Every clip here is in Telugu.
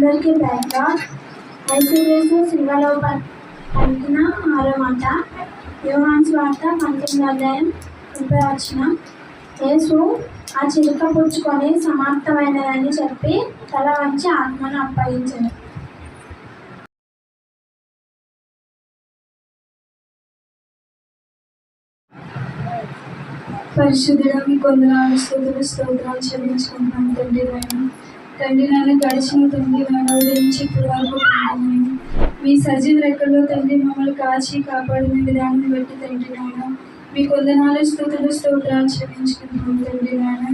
అందరికీ బ్యాక్గ్రౌండ్ యేసుక్రీస్తు సిలువలో పలికిన ఆరో మాట. యోహాను సువార్త 19:30. యేసు ఆ చిలుక పుచ్చుకొని సమాప్తమైనదని చెప్పి తల వంచి ఆత్మను అప్పగించాడు. పరిశుద్ధుడా, మీ కొందనాలు స్తోత్రాలు చెల్లించుకుంటున్నాం తండ్రి నాయన. తండ్రి నాయన, గడిచిన తండ్రి నాయన ఉదయించి ఇప్పుడు వరకు తండ్రి నాయన మీ సజీవ రెక్కల్లో తండ్రి మమ్మల్ని కాచి కాపాడిన విధానం బట్టి తండ్రి నాయన మీ కొందనాలు స్తోత్రాలు చెల్లించుకుంటున్నాం తండ్రి నాయన.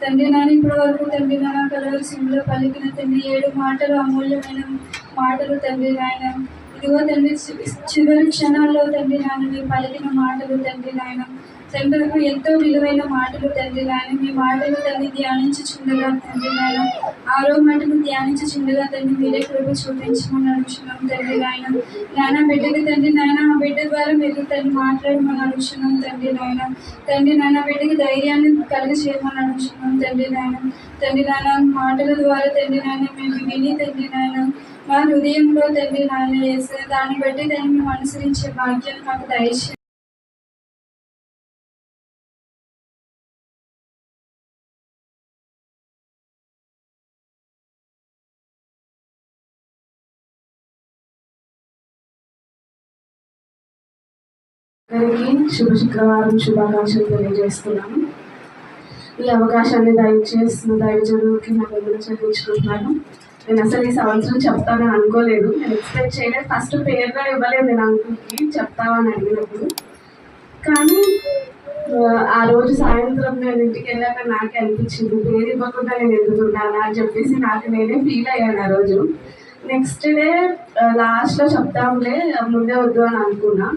తండ్రి నాయన ఇప్పటి వరకు తండ్రి నాయన కలవరి సింహలో పలికిన తండ్రి 7 మాటలు, అమూల్యమైన మాటలు తండ్రి నాయన. ఇదిగో తండ్రి చివరి క్షణాల్లో తండ్రి నాయన మీరు పలికిన మాటలు తండ్రి నాయన. తండ్రి ఎంతో విలువైన మాటలు తండ్రి నాయన. మీ మాటలు తండ్రి ధ్యానించుచుండగా తండ్రి నాయన 6వ మాటను ధ్యానించుచుండగా తండ్రి మీరే కృప చూపించమని అడుగుతున్నాం తండ్రి నాయన. నాన్న బిడ్డకి తండ్రి నాయన ఆ బిడ్డ ద్వారా మీరు తండ్రి మాట్లాడమని అడుగుతున్నాం తండ్రి నాయన. తండ్రి నాయన బిడ్డకి ధైర్యాన్ని కలిగి చేయమని అడుగుతున్నాం తండ్రి నాయన. తండ్రి నాయన మాటల ద్వారా తండ్రి నాయన మేము విని తండ్రి నాయన మా హృదయంలో తండ్రి నాయన వేసే దాన్ని బట్టి దాన్ని మేము అనుసరించే భాగ్యాన్ని మాకు దయచేయండి. శుభ శుక్రవారం శుభాకాంక్షలు తెలియజేస్తున్నాను. ఈ అవకాశాన్ని దయచేస్తున్న దైవజనుడికి నా దగ్గర చెల్లించుకుంటున్నాను. నేను అసలు ఈ సంవత్సరం చెప్తానని అనుకోలేదు. నేను ఎక్స్పెక్ట్ చేయలేదు. ఫస్ట్ పేరుగా ఇవ్వలేదు నేను అంకుల్కి చెప్తామని అడిగినప్పుడు. కానీ ఆ రోజు సాయంత్రం నేను ఇంటికి వెళ్ళాక నాకే అనిపించింది పేరు ఇవ్వకుండా నేను ఎందుకున్నాను అని చెప్పేసి నాకు నేనే ఫీల్ అయ్యాను ఆ రోజు. నెక్స్ట్ డే లాస్ట్లో చెప్తాంలే ముందే వద్దు అని అనుకున్నా.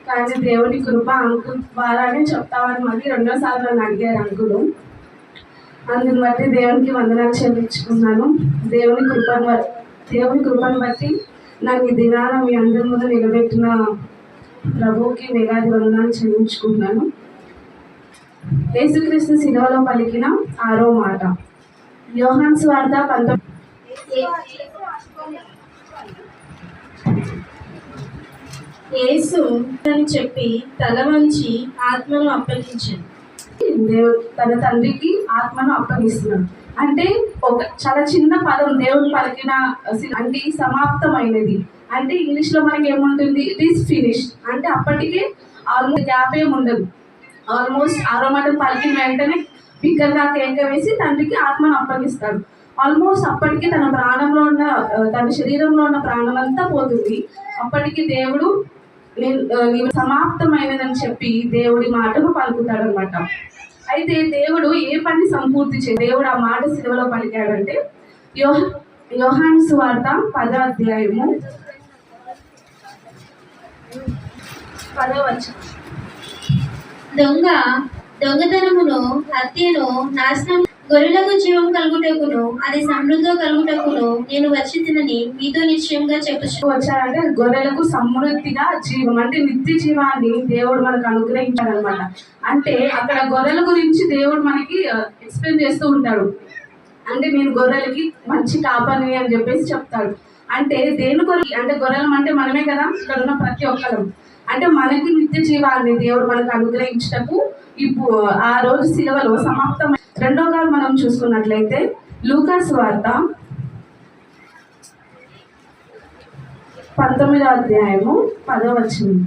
కానీ దేవుని కృప అంకుల్ ద్వారానే చెప్తామని మళ్ళీ 2వ సార్లు నన్ను అడిగారు అంకులు. అందుని బట్టి దేవునికి వందనాలు చెల్లించుకున్నాను. దేవుని కృపను బట్టి నాకు ఈ దినాన మీ అందరి ముందు నిలబెట్టిన ప్రభువుకి వేలాది వందనాలు చెల్లించుకుంటున్నాను. యేసుక్రీస్తు సిలువలో పలికిన 6వ మాట. యోహాను సువార్త 19. యేసు అని చెప్పి తల వంచి ఆత్మను అప్పగించాడు. దేవుడు తన తండ్రికి ఆత్మను అప్పగిస్తున్నాడు. అంటే ఒక చాలా చిన్న పదం దేవుడు పలికిన అంటే సమాప్తమైనది. అంటే ఇంగ్లీష్లో మనకి ఏముంటుంది, ఇట్ ఈస్ ఫినిష్డ్. అంటే అప్పటికే ఆల్మోస్ట్ గ్యాప్ ఏమి ఉండదు. ఆల్మోస్ట్ 6వ మాట పలికిన వెంటనే బిగ్గరగా కేక వేసి తండ్రికి ఆత్మను అప్పగిస్తాడు. ఆల్మోస్ట్ అప్పటికి తన ప్రాణంలో ఉన్న తన శరీరంలో ఉన్న ప్రాణం అంతా పోతుంది. అప్పటికి దేవుడు నీవు సమాప్తమైనదని చెప్పి దేవుడి మాటను పలుకుతాడు అనమాట. అయితే దేవుడు ఏ పని సంపూర్తి దేవుడు ఆ మాట సిలువలో పలికాడంటే యోహాను సువార్త 10వ అధ్యాయము 10వ వచనం. దొంగతనమును, హత్యను, నాశనం, గొర్రెలకు జీవం కలుగుటకును అది సమృద్ధిగా కలుగుటకును నేను వచ్చి తినని మీతో నిశ్చయంగా వచ్చారంటే గొర్రెలకు సమృద్ధిగా జీవం అంటే నిత్య జీవాన్ని దేవుడు మనకు అనుగ్రహించాడనమాట. అంటే అక్కడ గొర్రెల గురించి దేవుడు మనకి ఎక్స్ప్లెయిన్ చేస్తూ ఉంటాడు. అంటే నేను గొర్రెలకి మంచి కాపరిని అని చెప్పేసి చెప్తాడు. అంటే దేని గొర్రెలు అంటే గొర్రెలం అంటే మనమే కదా, ఇక్కడ ఉన్న ప్రతి ఒక్కరు. అంటే మనకి నిత్య జీవాన్ని దేవుడు మనకు అనుగ్రహించటకు ఇప్పుడు ఆ రోజు సిలువలో సమాప్తం. 2వ మనం చూసుకున్నట్లయితే లూకా సువార్త 19వ అధ్యాయము 10వ వచనం.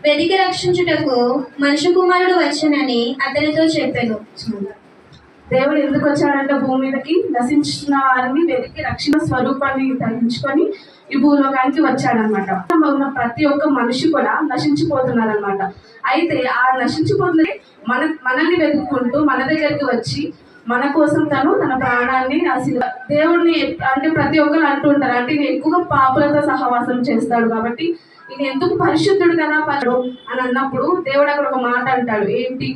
వెదికి రక్షించుటకు మనుష్య కుమారుడు వచ్చానని అతనితో చెప్పాను. దేవుడు ఎందుకు వచ్చాడంటే భూమి మీదకి నశించుతున్న వారిని వెతికి రక్షణ స్వరూపాన్ని ధరించుకొని ఈ భూలోకానికి వచ్చాడనమాట. ఉన్న ప్రతి ఒక్క మనిషి కూడా నశించిపోతున్నారనమాట. అయితే ఆ నశించిపోతున్న మనల్ని వెతుక్కుంటూ మన దగ్గరికి వచ్చి మన కోసం తన ప్రాణాన్ని దేవుడిని అంటే ప్రతి ఒక్కరు అంటూ ఉంటారు, అంటే నేను ఎక్కువగా పాపులతో సహవాసం చేస్తాడు కాబట్టి నేను ఎందుకు పరిశుద్ధుడు కదా పడు అని అన్నప్పుడు దేవుడు అక్కడ ఒక మాట అంటాడు. ఏంటి,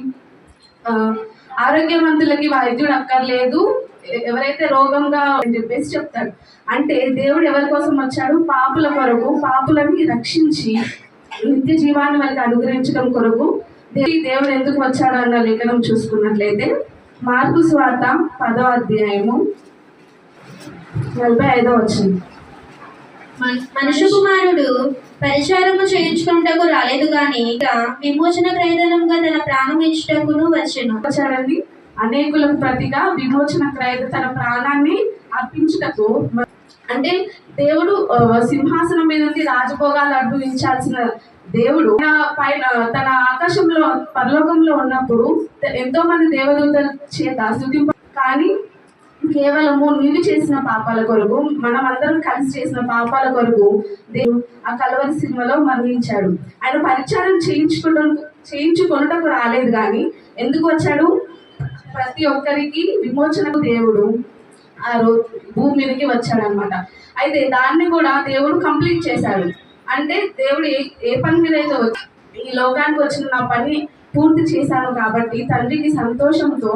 ఆరోగ్యవంతులకి వైద్యుడు అక్కర్లేదు, ఎవరైతే రోగంగా అని చెప్పేసి చెప్తాడు. అంటే దేవుడు ఎవరి కోసం వచ్చాడు, పాపుల కొరకు, పాపులని రక్షించి నిత్య జీవాన్ని వాళ్ళకి అనుగ్రహించడం కొరకు దేవుడు ఎందుకు వచ్చాడు అన్న లేఖనం చూసుకున్నట్లయితే మార్కు సువార్త 10వ అధ్యాయము 45వ వచనం. మనుష్య కుమారుడు పరిచారము చేయించుకుంటకు రాలేదు గాని విమోచన క్రయధనముగా తన ప్రాణం ఇచ్చుటకును వచ్చెను. వచ్చాడండి అనేకులకు ప్రతిగా విమోచన క్రయ తన ప్రాణాన్ని అర్పించుటకు. అంటే దేవుడు సింహాసనం మీద నుండి రాజభోగాలు అనుభవించాల్సిన దేవుడు పైన తన ఆకాశంలో పరలోకంలో ఉన్నప్పుడు ఎంతో మంది దేవదూతల చేత స్తుతింప, కానీ కేవలము నీవు చేసిన పాపాల కొరకు, మనం అందరం కలిసి చేసిన పాపాల కొరకు దేవుడు ఆ కల్వరి సినిమాలో మరణించాడు. ఆయన పరిచారం చేయించుకొనుటకు రాలేదు కానీ ఎందుకు వచ్చాడు? ప్రతి ఒక్కరికి విమోచనకు దేవుడు ఆ రోజు భూమి మీదకి వచ్చాడు అనమాట. అయితే దాన్ని కూడా దేవుడు కంప్లీట్ చేశాడు. అంటే దేవుడు ఏ పని మీద అయితే ఈ లోకానికి వచ్చిన నా పని పూర్తి చేశాను కాబట్టి తండ్రికి సంతోషంతో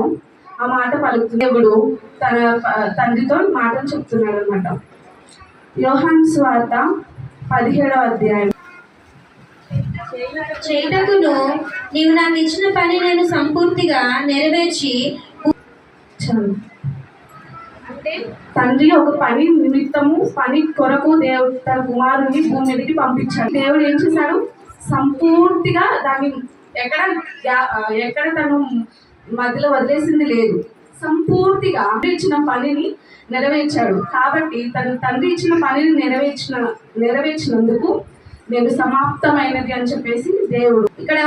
ఆ మాట పలుకుతుంది. దేవుడు తన తండ్రితో మాటలు చెప్తున్నాడు అనమాట. యోహాను సువార్త 17వ అధ్యాయం. చేయుటకును నీవు నాకు ఇచ్చిన పని నేను సంపూర్తిగా నెరవేర్చి. అంటే తండ్రి ఒక పని నిమిత్తము పని కొరకు దేవుడు తన కుమారుని భూమి మీదకి పంపించాడు. దేవుడు ఏం చేశాడు? సంపూర్తిగా దాన్ని ఎక్కడ తను మధ్యలో వదిలేసింది లేదు. సంపూర్తిగా ఇచ్చిన పనిని నెరవేర్చాడు. కాబట్టి తన తండ్రి ఇచ్చిన పనిని నెరవేర్చినందుకు నేను సమాప్తమైనది అని చెప్పేసి దేవుడు ఇక్కడ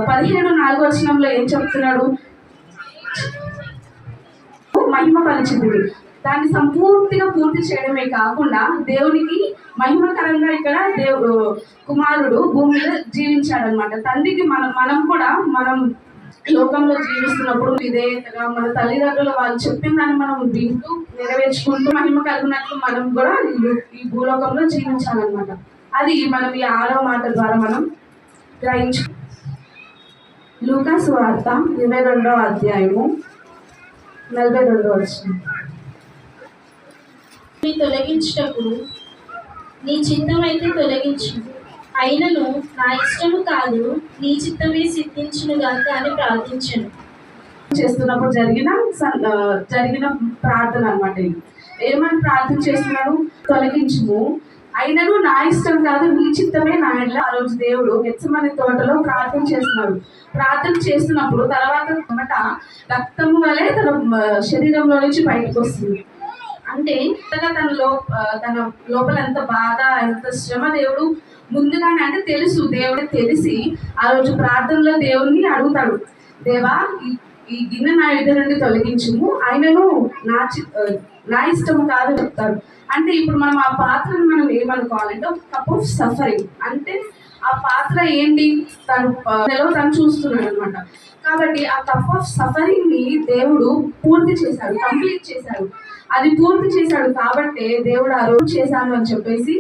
17:4 వచనంలో ఏం చెప్తున్నాడు? మహిమపరిచింది. దాన్ని సంపూర్తిగా పూర్తి చేయడమే కాకుండా దేవునికి మహిమకరంగా ఇక్కడ దేవుడు కుమారుడు భూమి మీద జీవించాడనమాట. తండ్రికి మనం కూడా మనం లోకంలో జీవిస్తున్నప్పుడు విధేయతగా మన తల్లిదండ్రులు వాళ్ళు చెప్పిన దాన్ని మనం వింటూ నెరవేర్చుకుంటూ మహిమ కలిగినట్లు మనం కూడా ఈ భూలోకంలో జీవించాలన్నమాట. అది మనం ఈ 6వ మాట ద్వారా మనం గ్రహించు. లూకా సువార్త 22వ అధ్యాయము 42వ వచనం. తొలగించుటకు నీ చిత్తమైతే తొలగించు, అయినను నా ఇష్టము కాదు నీ చిత్తమే సిద్ధించును గాక అని ప్రార్థించను. చేస్తున్నప్పుడు జరిగిన ప్రార్థన అనమాట. ఏమని ప్రార్థన చేస్తున్నాడు? తొలగించుము, అయినను నా ఇష్టం కాదు నీ చిత్తమే నా ఎడల. ఆ రోజు దేవుడు గెత్సెమనే తోటలో ప్రార్థన చేస్తున్నాడు. ప్రార్థన చేస్తున్నప్పుడు తర్వాత రక్తము వలె తన శరీరంలో నుంచి బయటకు వస్తుంది. అంటే తన లోపల ఎంత బాధ, ఎంత శ్రమ దేవుడు ముందుగానే అంటే తెలుసు. దేవుడు తెలిసి ఆ రోజు ప్రార్థనలో దేవుడిని అడుగుతాడు, దేవా ఈ గిన్నె నా ఎదురు నుండి తొలగించుము, ఆయనను నా ఇష్టము కాదు చెప్తాడు. అంటే ఇప్పుడు మనం ఆ పాత్రను మనం ఏమనుకోవాలంటే ఒక కప్ ఆఫ్ సఫరింగ్. అంటే ఆ పాత్ర ఏంటి? తను చూస్తున్నాడు అనమాట. కాబట్టి ఆ కప్ ఆఫ్ సఫరింగ్ ని దేవుడు పూర్తి చేశాడు, కంప్లీట్ చేశాడు. అది పూర్తి చేశాడు కాబట్టి దేవుడు ఆ రోజు చేశాను అని చెప్పేసి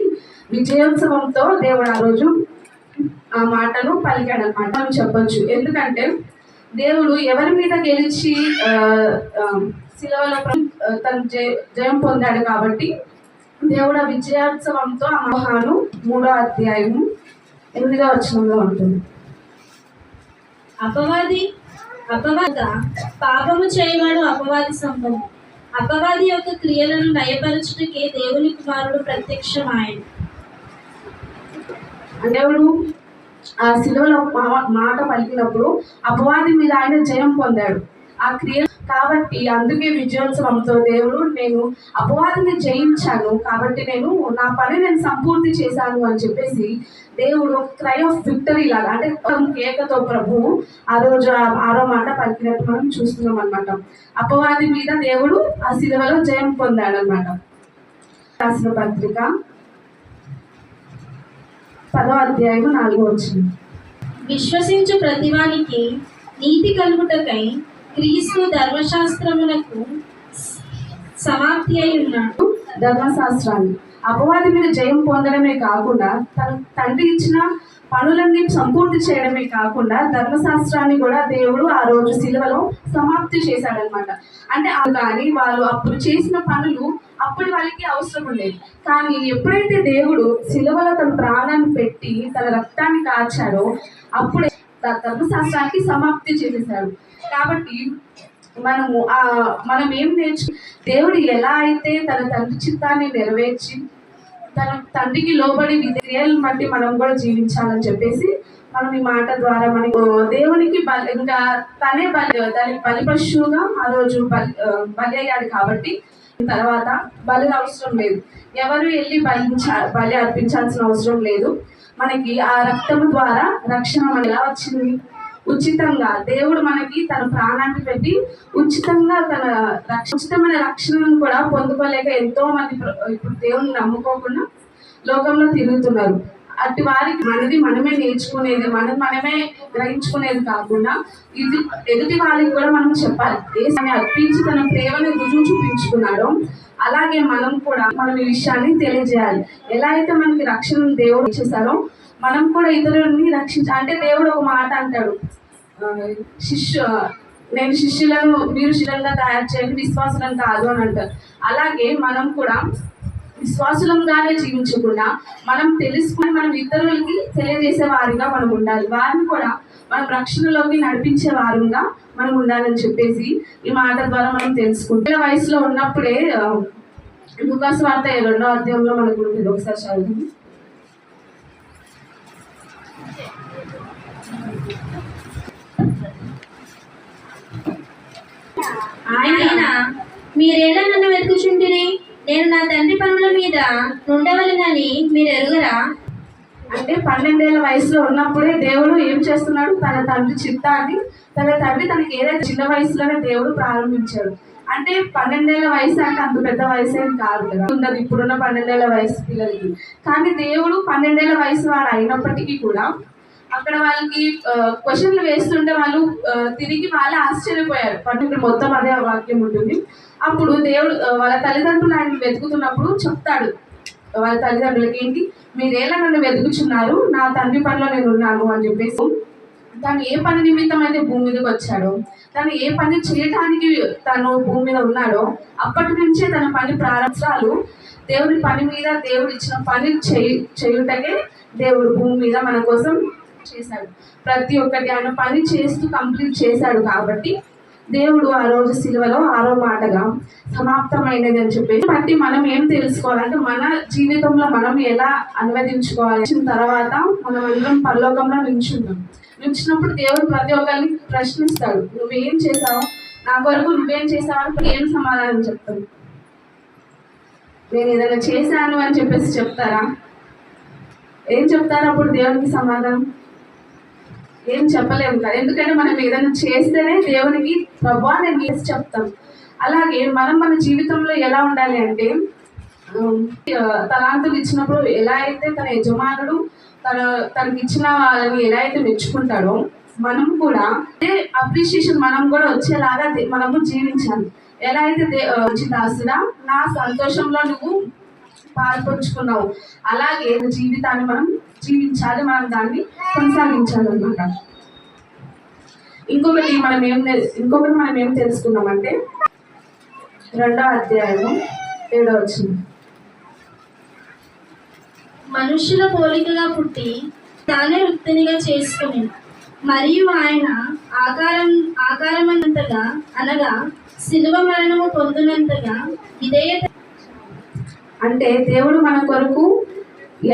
విజయోత్సవంతో దేవుడు ఆ రోజు ఆ మాటను పలికాడు అనమాట అని చెప్పొచ్చు. ఎందుకంటే దేవుడు ఎవరి మీద గెలిచి శిలువలో తను జయం పొందాడు కాబట్టి దేవుడు ఆ విజయోత్సవంతో ఆ యోహాను 3వ అధ్యాయము 8వ వచనంలో ఉంటుంది. అపవాద పాపము చేయవాడు అపవాది సంబంధం. అపవాది యొక్క క్రియలను నయపరచుటకే దేవుని కుమారుడు ప్రత్యక్షమాయను. దేవుడు ఆ శిలువలో మాట పలికినప్పుడు అపవాది మీద ఆయన జయం పొందాడు ఆ క్రియ కాబట్టి. అందుకే విజయోత్సవంతో దేవుడు నేను అపవాదిని జయించాను కాబట్టి నేను నా పని నేను సంపూర్తి చేశాను అని చెప్పేసి దేవుడు ఒక క్రై ఆఫ్ విక్టరీ లాగా అంటే కేకతో ప్రభువు ఆ రోజు 6వ మాట పలికినట్టు మనం చూస్తున్నాం అనమాట. అపవాది మీద దేవుడు ఆ శిలువలో జయం పొందాడు అనమాట. రాసిన పత్రిక 10వ అధ్యాయం 4వ వచనం. విశ్వసించు ప్రతివానికి నీతి కలుగుటకై క్రీస్తు ధర్మశాస్త్రములకు సమాప్తి అయి ఉన్నాడు. ధర్మశాస్త్రాన్ని అపవాది మీద జయం పొందడమే కాకుండా తన తండ్రి ఇచ్చిన పనులన్నీ సంపూర్తి చేయడమే కాకుండా ధర్మశాస్త్రాన్ని కూడా దేవుడు ఆ రోజు శిలువలో సమాప్తి చేశాడనమాట. అంటే కానీ వాళ్ళు అప్పుడు చేసిన పనులు అప్పుడు వాళ్ళకి అవసరం ఉండేది. కానీ ఎప్పుడైతే దేవుడు శిలువలో తన ప్రాణాన్ని పెట్టి తన రక్తాన్ని కాచాడో అప్పుడే ధర్మశాస్త్రానికి సమాప్తి చేసేశాడు. కాబట్టి మనం ఏం దేవుడు ఎలా అయితే తన తండ్రి చిత్తాన్ని నెరవేర్చి తన తండ్రికి లోబడి క్రియలను బట్టి మనం కూడా జీవించాలని చెప్పేసి మనం ఈ మాట ద్వారా మనకు దేవునికి ఇంకా తనే దానికి బలి పశువుగా ఆ రోజు బలి అయ్యాడు కాబట్టి తర్వాత బలి అవసరం లేదు. ఎవరు వెళ్ళి బలి అర్పించాల్సిన అవసరం లేదు. మనకి ఆ రక్తము ద్వారా రక్షణ ఎలా వచ్చింది? ఉచితంగా దేవుడు మనకి తన ప్రాణాన్ని పెట్టి ఉచితంగా ఉచితమైన రక్షణను కూడా పొందుకోలేక ఎంతో మంది ఇప్పుడు దేవుని నమ్ముకోకుండా లోకంలో తిరుగుతున్నారు. అటు వారికి మనమే నేర్చుకునేది, మనమే గ్రహించుకునేది కాకుండా ఎదుటి వారికి కూడా మనం చెప్పాలి. ఏసాన్ని అర్పించి తన ప్రేమని రుజువు చూపించుకున్నాడో అలాగే మనం ఈ విషయాన్ని తెలియజేయాలి. ఎలా అయితే మనకి రక్షణ దేవుడు ఇచ్చేసారో మనం కూడా ఇతరులని అంటే దేవుడు ఒక మాట అంటాడు, నేను మీరు శిష్యులంగా తయారు చేయండి, విశ్వాసులను కాదు అని అంటారు. అలాగే మనం కూడా విశ్వాసులంగానే జీవించకుండా మనం తెలుసుకుని మనం ఇతరులకి తెలియజేసే వారిగా మనం ఉండాలి. వారిని కూడా మనం రక్షణలోకి నడిపించే వారుగా మనం ఉండాలని చెప్పేసి ఈ మాట ద్వారా మనం తెలుసుకుంటే వయసులో ఉన్నప్పుడే లూకాసు వార్త 2వ అధ్యాయంలో మనకు ఉంటుంది. ఒకసారి చదువు. ఆయన మీరేలా నన్ను వెతుకుచుంటిరి? నేను నా తండ్రి పనుల మీద ఉండవలనని మీరు ఎరుగరా? అంటే 12 ఏళ్ల వయసులో ఉన్నప్పుడే దేవుడు ఏం చేస్తున్నాడు? తన తండ్రి చిత్తాన్ని తనకి ఏదైతే చిన్న వయసులోనే దేవుడు ప్రారంభించాడు. అంటే 12 ఏళ్ల వయసు అంటే అంత పెద్ద వయసు ఏం కాదు కదా, ఉన్నది ఇప్పుడున్న 12 ఏళ్ల వయసు పిల్లలకి. కానీ దేవుడు 12 ఏళ్ల వయసు వాడు అయినప్పటికీ కూడా అక్కడ వాళ్ళకి క్వశ్చన్లు వేస్తుంటే వాళ్ళు తిరిగి వాళ్ళే ఆశ్చర్యపోయారు. ఇక్కడ మొత్తం అదే వాక్యం ఉంటుంది. అప్పుడు దేవుడు వాళ్ళ తల్లిదండ్రులు ఆయన వెతుకుతున్నప్పుడు చెప్తాడు వాళ్ళ తల్లిదండ్రులకి, ఏంటి మీరేలా నన్ను వెతుకుచున్నారు? నా తండ్రి పనిలో నేను ఉన్నాను అని చెప్పేసి. తను ఏ పని నిమిత్తం అయితే భూమి మీదకి వచ్చాడో, తను ఏ పని చేయటానికి తను భూమి మీద ఉన్నాడో అప్పటి నుంచే తన పని ప్రారంభాలు దేవుడి పని మీద, దేవుడు ఇచ్చిన పని చేయుటకే దేవుడు భూమి మీద మన కోసం చేశాడు. ప్రతి ఒక్కటి ఆయన పని చేస్తూ కంప్లీట్ చేశాడు. కాబట్టి దేవుడు ఆ రోజు సిలువలో 6వ మాటగా సమాప్తమైనది అని చెప్పేసి బట్టి మనం ఏం తెలుసుకోవాలంటే మన జీవితంలో మనం ఎలా అనువదించుకోవాలి. తర్వాత మనం అందరం పరలోకంలో నిలిచినప్పుడు దేవుడు ప్రతి ఒక్కరిని ప్రశ్నిస్తాడు, నువ్వేం చేసావు నా కొరకు, నువ్వేం చేసావు అని ఏం సమాధానం చెప్తావు? నేను ఏదైనా చేశాను అని చెప్పేసి చెప్తారా? ఏం చెప్తారు అప్పుడు దేవునికి సమాధానం? ఏం చెప్పలేము కదా, ఎందుకంటే మనం ఏదైనా చేస్తేనే దేవునికి ప్రభువా నేను చేసి చెప్తాం. అలాగే మనం మన జీవితంలో ఎలా ఉండాలి అంటే తలాంతులు ఇచ్చినప్పుడు ఎలా అయితే తన యజమానుడు తనకి ఇచ్చిన వాళ్ళని ఎలా అయితే మెచ్చుకుంటాడో మనం కూడా అదే అప్రిషియేషన్ మనం కూడా వచ్చేలాగా మనము జీవించాలి. ఎలా అయితే దాసుడా నా సంతోషంలో నువ్వు పాల్పంచుకున్నావు, అలాగే జీవితాన్ని మనం జీవించాలి, మనం దాన్ని కొనసాగించాలన్నమాట. ఇంకొకటి మనం ఏం తెలుసుకున్నామంటే 2వ అధ్యాయం 7వ వచనం. మనుషుల పోలికగా పుట్టి తానే వృత్తినిగా చేసుకుని మరియు ఆయన ఆకారమంతగా అనగా శిలువ మరణము పొందినంతగా విధేయత. అంటే దేవుడు మన కొరకు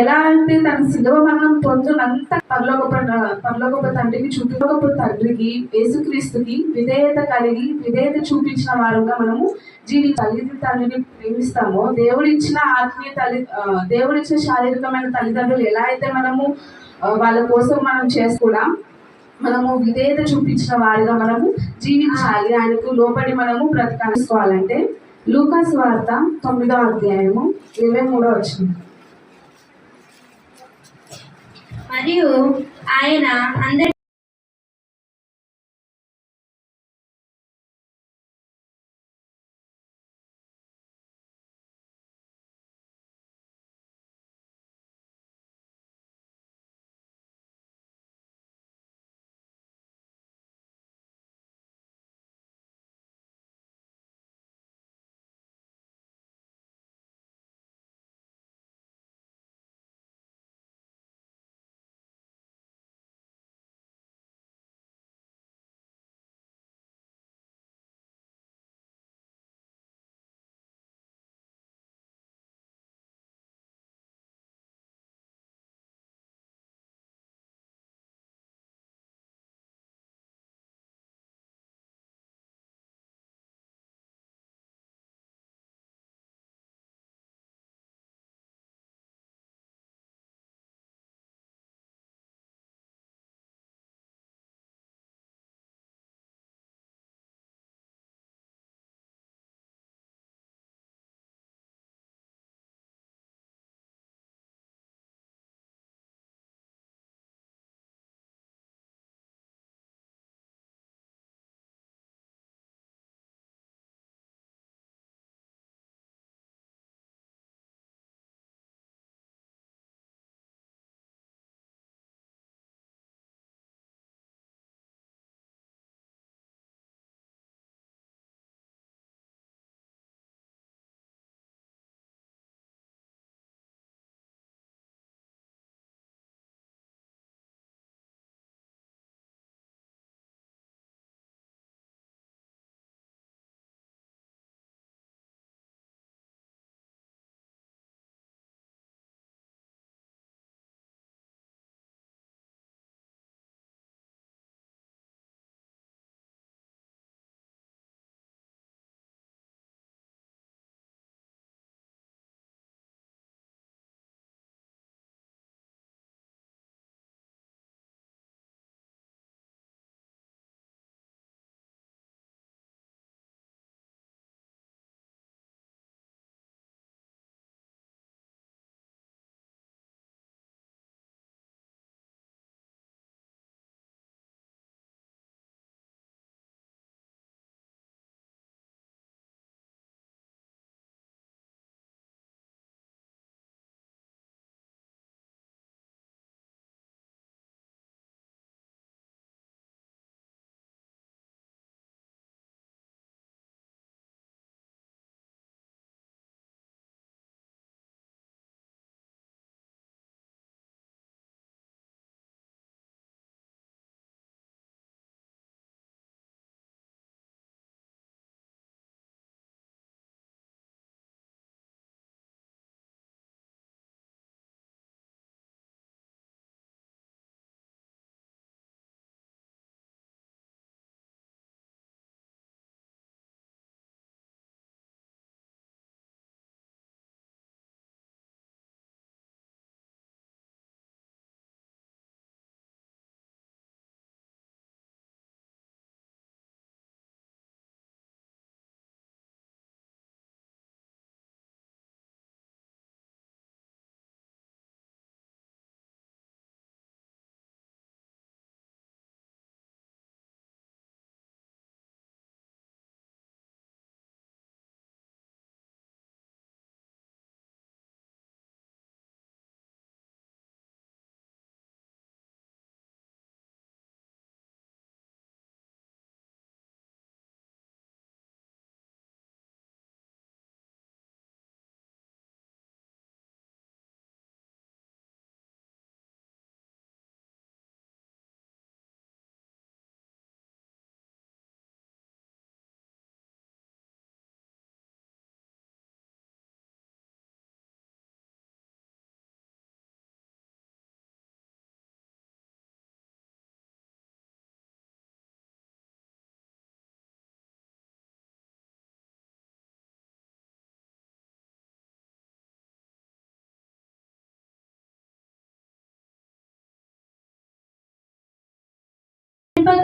ఎలా అంటే తన శిలువ మరణం పొందునంత పరలోకపు తండ్రికి తండ్రికి యేసుక్రీస్తుకి విధేయత చూపించిన వారుగా మనము జీవితాలి. తండ్రిని ప్రేమిస్తామో దేవుడిచ్చిన దేవుడిచ్చిన శారీరకమైన తల్లిదండ్రులు ఎలా అయితే మనము వాళ్ళ కోసం మనం కూడా మనము విధేయత చూపించిన వారిగా మనము జీవించాలి. ఆయనకు లోబడి మనము బ్రతకాల్సుకోవాలంటే లూకాసు వార్త 9వ అధ్యాయము 23వ వచనం. మరియు ఆయన అందరి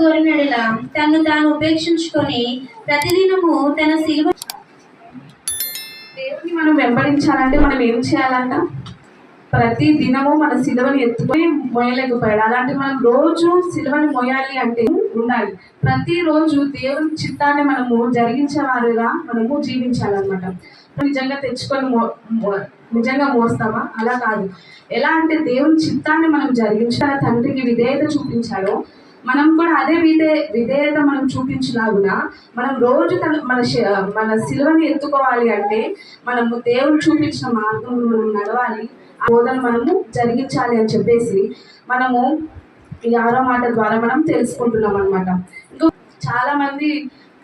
గోరినెడల తన్ను తాను ఉపేక్షించుకొని ప్రతిదినము తన శిలువ దేవుని మనం వెంబడించాలంటే మనం ఏం చేయాలంట? ప్రతి దినము మన సిలువని ఎత్తుకొని మోయలేకపోయాడు. అలాంటి మనం రోజు సిలువని మోయాలి అంటే ఉండాలి. ప్రతిరోజు దేవుని చిత్తాన్ని మనము జరిగించేవారుగా మనము జీవించాలన్నమాట. నిజంగా తెచ్చుకొని నిజంగా మోస్తామా? అలా కాదు. ఎలా అంటే దేవుని చిత్తాన్ని మనం జరిగించాలి. తండ్రికి విధేయత చూపించాలో మనం కూడా అదే విధేయత మనం చూపించినాగున మనం రోజు మన సిలువని ఎత్తుకోవాలి అంటే మనము దేవుడు చూపించిన మార్గంలో మనం నడవాలి. ఆ బోధన మనము జరిగించాలి అని చెప్పేసి మనము ఈ 6వ మాట ద్వారా మనం తెలుసుకుంటున్నాం అనమాట. ఇంకా చాలా మంది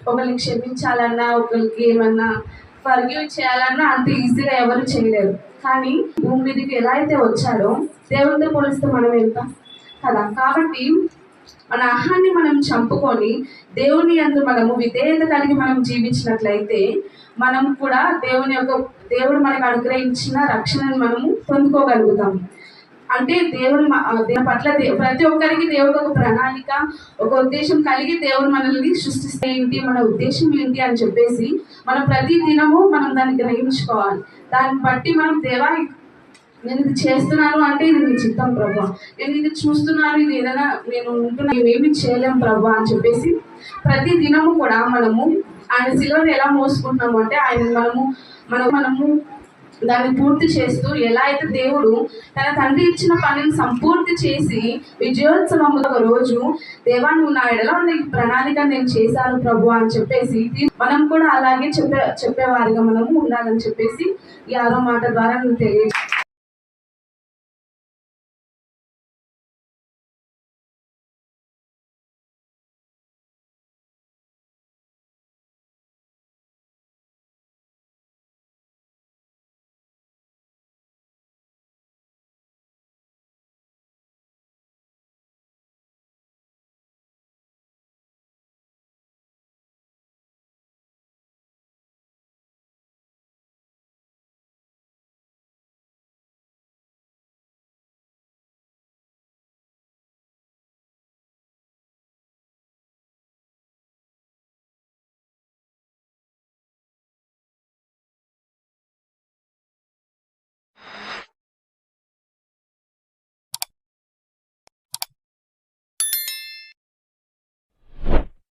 ఒకరికి క్షమించాలన్నా, ఒకరికి ఏమన్నా ఫర్గివ్ చేయాలన్నా అంత ఈజీగా ఎవరు చేయలేరు. కానీ భూమి మీదకి ఎలా అయితే వచ్చాడో దేవుడితో పోలిస్తే మనం ఎంత కదా. కాబట్టి మన అహాన్ని మనం చంపుకొని దేవుని యందు మనము విధేయత కలిగి మనం జీవించినట్లయితే మనం కూడా దేవుడు మనకు అనుగ్రహించిన రక్షణను మనము పొందుకోగలుగుతాము. అంటే దేవుని పట్ల ప్రతి ఒక్కరికి దేవుడు ఒక ప్రణాళిక, ఒక ఉద్దేశం కలిగి దేవుడు మనల్ని సృష్టిస్తే ఏంటి, మన ఉద్దేశం ఏంటి అని చెప్పేసి మనం ప్రతి దినము మనం దాన్ని గ్రహించుకోవాలి. దాన్ని బట్టి మనం నేను ఇది చేస్తున్నాను అంటే ఇది నీ చిత్తం ప్రభా, నేను ఇది చూస్తున్నాను, ఇది ఏదైనా నేను ఏమీ చేయలేము ప్రభా అని చెప్పేసి ప్రతి దినము కూడా మనము ఆయన శిలువను ఎలా మోసుకుంటున్నాము అంటే ఆయన మనము దాన్ని పూర్తి చేస్తూ ఎలా అయితే దేవుడు తన తండ్రి ఇచ్చిన పనిని సంపూర్తి చేసి విజయోత్సవం ఒక రోజు దేవా నువ్వు నా ఎడలో ఈ ప్రణాళిక నేను చేశాను ప్రభు అని చెప్పేసి మనం కూడా అలాగే చెప్పేవారిగా మనము ఉండాలని చెప్పేసి ఈ 6వ మాట ద్వారా నేను